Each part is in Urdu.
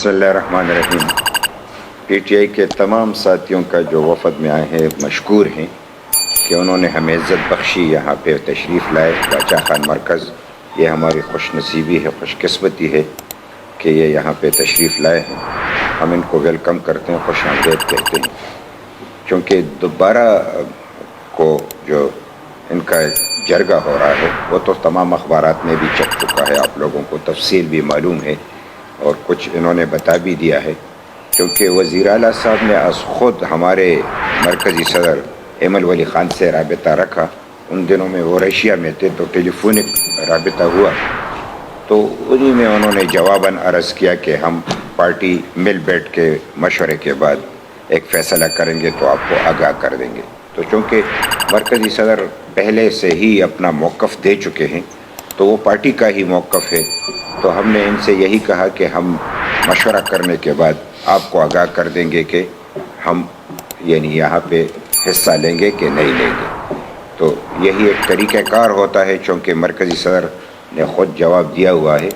بسم اللہ الرحمن الرحیم۔ پی ٹی آئی کے تمام ساتھیوں کا جو وفد میں آئے ہیں مشکور ہیں کہ انہوں نے ہمیں عزت بخشی، یہاں پہ تشریف لائے باچا خان مرکز۔ یہ ہماری خوش نصیبی ہے، خوش قسمتی ہے کہ یہ یہاں پہ تشریف لائے ہیں۔ ہم ان کو ویلکم کرتے ہیں، خوش آمدید کہتے ہیں، چونکہ دوبارہ کو جو ان کا جرگہ ہو رہا ہے وہ تو تمام اخبارات میں بھی چھپ چکا ہے، آپ لوگوں کو تفصیل بھی معلوم ہے اور کچھ انہوں نے بتا بھی دیا ہے، کیونکہ وزیر اعلیٰ صاحب نے از خود ہمارے مرکزی صدر ایمل ولی خان سے رابطہ رکھا۔ ان دنوں میں وہ رشیا میں تھے تو ٹیلی فونک رابطہ ہوا، تو انہی میں انہوں نے جواباً عرض کیا کہ ہم پارٹی مل بیٹھ کے مشورے کے بعد ایک فیصلہ کریں گے تو آپ کو آگاہ کر دیں گے۔ تو چونکہ مرکزی صدر پہلے سے ہی اپنا موقف دے چکے ہیں تو وہ پارٹی کا ہی موقف ہے، تو ہم نے ان سے یہی کہا کہ ہم مشورہ کرنے کے بعد آپ کو آگاہ کر دیں گے کہ ہم یہاں پہ حصہ لیں گے کہ نہیں لیں گے۔ تو یہی ایک طریقہ کار ہوتا ہے، چونکہ مرکزی صدر نے خود جواب دیا ہوا ہے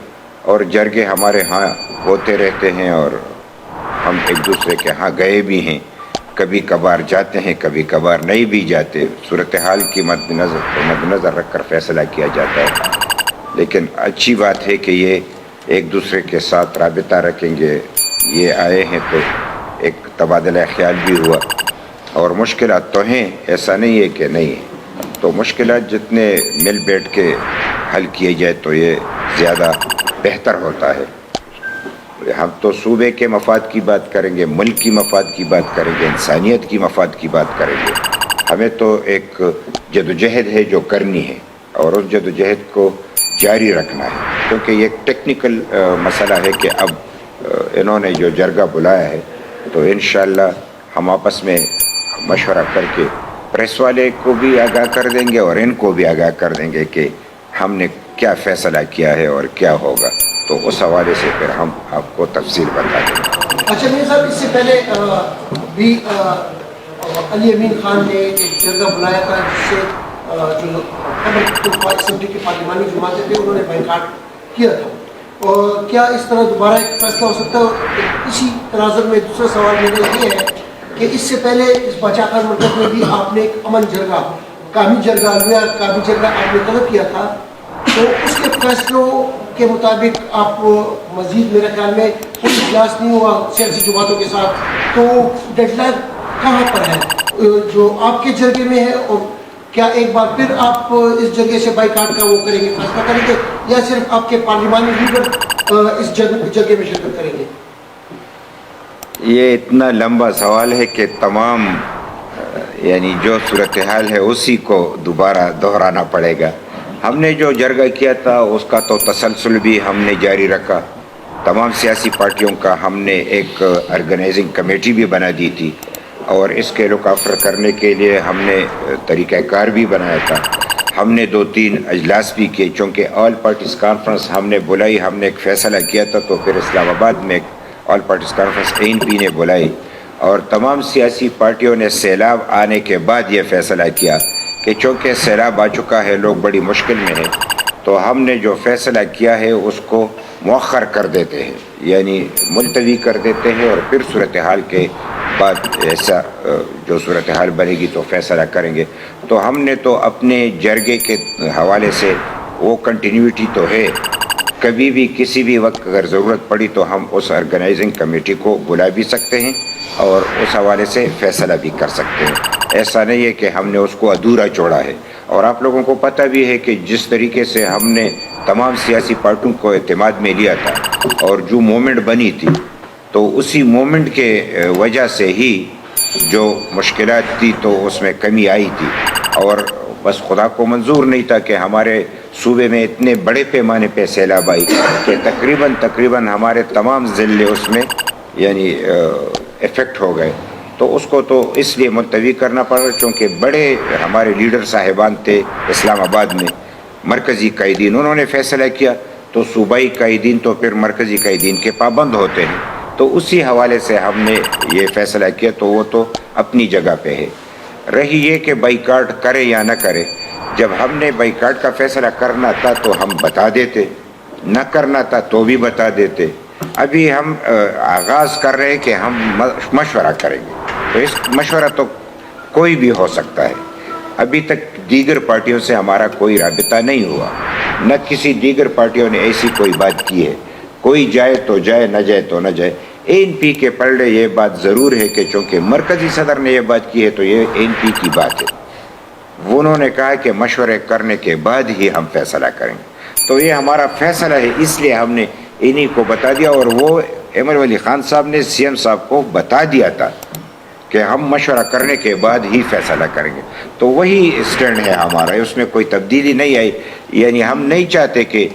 اور جرگے ہمارے ہاں ہوتے رہتے ہیں اور ہم ایک دوسرے کے ہاں گئے بھی ہیں، کبھی کبھار جاتے ہیں، کبھی کبھار نہیں بھی جاتے، صورتحال کی مد نظر رکھ کر فیصلہ کیا جاتا ہے۔ لیکن اچھی بات ہے کہ یہ ایک دوسرے کے ساتھ رابطہ رکھیں گے۔ یہ آئے ہیں تو ایک تبادلہ خیال بھی ہوا، اور مشکلات تو ہیں، ایسا نہیں ہے کہ نہیں ہے، تو مشکلات جتنے مل بیٹھ کے حل کیے جائے تو یہ زیادہ بہتر ہوتا ہے۔ ہم تو صوبے کے مفاد کی بات کریں گے، ملک کی مفاد کی بات کریں گے، انسانیت کی مفاد کی بات کریں گے۔ ہمیں تو ایک جدوجہد ہے جو کرنی ہے اور اس جدوجہد کو جاری رکھنا ہے، کیونکہ یہ ایک ٹیکنیکل مسئلہ ہے کہ اب انہوں نے جو جرگہ بلایا ہے تو انشاءاللہ ہم آپس میں مشورہ کر کے پریس والے کو بھی آگاہ کر دیں گے اور ان کو بھی آگاہ کر دیں گے کہ ہم نے کیا فیصلہ کیا ہے اور کیا ہوگا، تو اس حوالے سے پھر ہم آپ کو تفصیل بتا دیں گے۔ اچھا میاں صاحب، اس سے پہلے بھی علی امین خان نے ایک جرگہ بلایا تھا جس سے جو اسمبلی کی پارلیمانی جماعتیں تھے انہوں نے بائیکاٹ کیا تھا، اور کیا اس طرح دوبارہ ایک فیصلہ ہو سکتا ہے؟ اسی تناظر میں دوسرا سوال میرا یہ ہے کہ اس سے پہلے اس باچا خان مرکز میں بھی آپ نے ایک امن جرگہ، قومی جرگہ، المیہ قومی جرگہ آپ نے طلب کیا تھا، تو اس کے فیصلوں کے مطابق آپ مزید میرے خیال میں کوئی اجلاس نہیں ہوا سیاسی جماعتوں کے ساتھ، تو ڈیڈ لائن کہاں پر ہے جو آپ کے جرگے میں ہے؟ اور کیا ایک بار پھر آپ اس جگہ سے بائیکاٹ کا وہ کریں گے، فیصلہ کریں گے، یا صرف آپ کے پارلیمانی لیڈر اس جگہ میں شرکت کریں گے؟ یہ اتنا لمبا سوال ہے کہ تمام جو صورتحال ہے اسی کو دوبارہ دہرانا پڑے گا۔ ہم نے جو جرگہ کیا تھا اس کا تو تسلسل بھی ہم نے جاری رکھا، تمام سیاسی پارٹیوں کا ہم نے ایک آرگنائزنگ کمیٹی بھی بنا دی تھی، اور اس کے لک آفر کرنے کے لیے ہم نے طریقہ کار بھی بنایا تھا۔ ہم نے 2-3 اجلاس بھی کیے، چونکہ آل پارٹیز کانفرنس ہم نے بلائی، ہم نے ایک فیصلہ کیا تھا، تو پھر اسلام آباد میں ایک آل پارٹیز کانفرنس ANP نے بلائی، اور تمام سیاسی پارٹیوں نے سیلاب آنے کے بعد یہ فیصلہ کیا کہ چونکہ سیلاب آ چکا ہے، لوگ بڑی مشکل میں ہیں، تو ہم نے جو فیصلہ کیا ہے اس کو مؤخر کر دیتے ہیں، یعنی ملتوی کر دیتے ہیں، اور پھر صورتحال کے بعد ایسا جو صورتحال بنے گی تو فیصلہ کریں گے۔ تو ہم نے تو اپنے جرگے کے حوالے سے وہ کنٹینیوٹی تو ہے، کبھی بھی کسی بھی وقت اگر ضرورت پڑی تو ہم اس آرگنائزنگ کمیٹی کو بلا بھی سکتے ہیں اور اس حوالے سے فیصلہ بھی کر سکتے ہیں۔ ایسا نہیں ہے کہ ہم نے اس کو ادھورا چھوڑا ہے، اور آپ لوگوں کو پتہ بھی ہے کہ جس طریقے سے ہم نے تمام سیاسی پارٹیوں کو اعتماد میں لیا تھا اور جو مومنٹ بنی تھی، تو اسی مومنٹ کے وجہ سے ہی جو مشکلات تھی تو اس میں کمی آئی تھی، اور بس خدا کو منظور نہیں تھا کہ ہمارے صوبے میں اتنے بڑے پیمانے پہ سیلاب آئی کہ تقریباً ہمارے تمام ضلع اس میں افیکٹ ہو گئے، تو اس کو تو اس لیے ملتوی کرنا پڑا چونکہ بڑے ہمارے لیڈر صاحبان تھے اسلام آباد میں، مرکزی قائدین، انہوں نے فیصلہ کیا، تو صوبائی قائدین تو پھر مرکزی قائدین کے پابند ہوتے ہیں، تو اسی حوالے سے ہم نے یہ فیصلہ کیا، تو وہ تو اپنی جگہ پہ ہے۔ رہی یہ کہ بائیکاٹ کرے یا نہ کرے، جب ہم نے بائیکاٹ کا فیصلہ کرنا تھا تو ہم بتا دیتے، نہ کرنا تھا تو بھی بتا دیتے، ابھی ہم آغاز کر رہے ہیں کہ ہم مشورہ کریں گے، تو اس مشورہ تو کوئی بھی ہو سکتا ہے. ابھی تک دیگر پارٹیوں سے ہمارا کوئی رابطہ نہیں ہوا، نہ کسی دیگر پارٹیوں نے ایسی کوئی بات کی ہے. کوئی جائے تو جائے، نہ جائے تو نہ جائے. ANP کے پلڑے یہ بات ضرور ہے کہ چونکہ مرکزی صدر نے یہ بات کی ہے تو یہ ANP کی بات ہے. انہوں نے کہا کہ مشورے کرنے کے بعد ہی ہم فیصلہ کریں گے، تو یہ ہمارا فیصلہ ہے، اس لیے ہم نے انہی کو بتا دیا. اور وہ احمد ولی خان صاحب نے CM صاحب کو بتا دیا تھا کہ ہم مشورہ کرنے کے بعد ہی فیصلہ کریں گے. تو وہی اسٹینڈ ہے ہمارا، اس میں کوئی تبدیلی نہیں آئی. یعنی ہم نہیں چاہتے کہ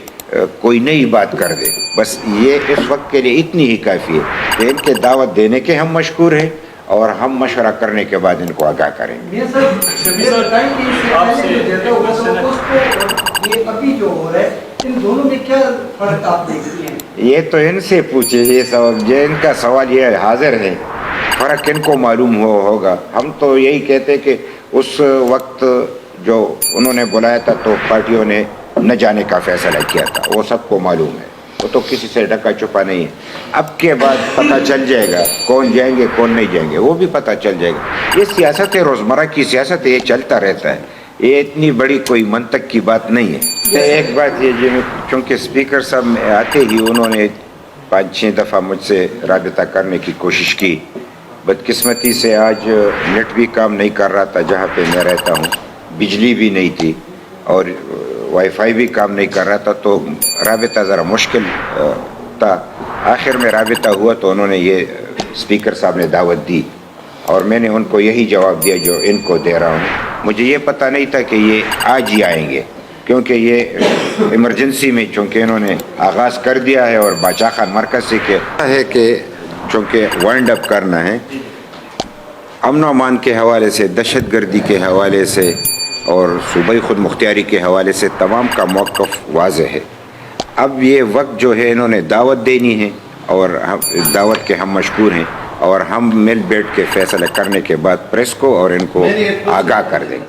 کوئی نئی بات کر دے، بس یہ اس وقت کے لیے اتنی ہی کافی ہے کہ ان کے دعوت دینے کے ہم مشکور ہیں اور ہم مشورہ کرنے کے بعد ان کو آگاہ کریں گے. یہ تو ان سے پوچھے، یہ سوال ان کا سوال یہ حاضر ہے، فرق ان کو معلوم ہوگا. ہم تو یہی کہتے کہ اس وقت جو انہوں نے بلایا تھا تو پارٹیوں نے نہ جانے کا فیصلہ کیا تھا، وہ سب کو معلوم ہے، وہ تو کسی سے ڈھکا چھپا نہیں ہے. اب کے بعد پتہ چل جائے گا کون جائیں گے کون نہیں جائیں گے، وہ بھی پتہ چل جائے گا. یہ سیاست ہے، روزمرہ کی سیاست ہے، یہ چلتا رہتا ہے، یہ اتنی بڑی کوئی منطق کی بات نہیں ہے. ایک بات یہ جو چونکہ اسپیکر صاحب آتے ہی انہوں نے 5-6 دفعہ مجھ سے رابطہ کرنے کی کوشش کی. بدقسمتی سے آج نیٹ بھی کام نہیں کر رہا تھا جہاں پہ میں رہتا ہوں، بجلی بھی نہیں تھی اور وائی فائی بھی کام نہیں کر رہا تھا، تو رابطہ ذرا مشکل تھا. آخر میں رابطہ ہوا تو انہوں نے یہ اسپیکر صاحب نے دعوت دی اور میں نے ان کو یہی جواب دیا جو ان کو دے رہا ہوں. مجھے یہ پتہ نہیں تھا کہ یہ آج ہی آئیں گے، کیونکہ یہ ایمرجنسی میں چونکہ انہوں نے آغاز کر دیا ہے اور باچا خان مرکز سے کہا ہے کہ چونکہ وائنڈ اپ کرنا ہے، امن و امان کے حوالے سے، دہشت گردی کے حوالے سے اور صوبائی خود مختاری کے حوالے سے تمام کا موقف واضح ہے. اب یہ وقت جو ہے انہوں نے دعوت دینی ہے اور دعوت کے ہم مشکور ہیں اور ہم مل بیٹھ کے فیصلہ کرنے کے بعد پریس کو اور ان کو آگاہ کر دیں.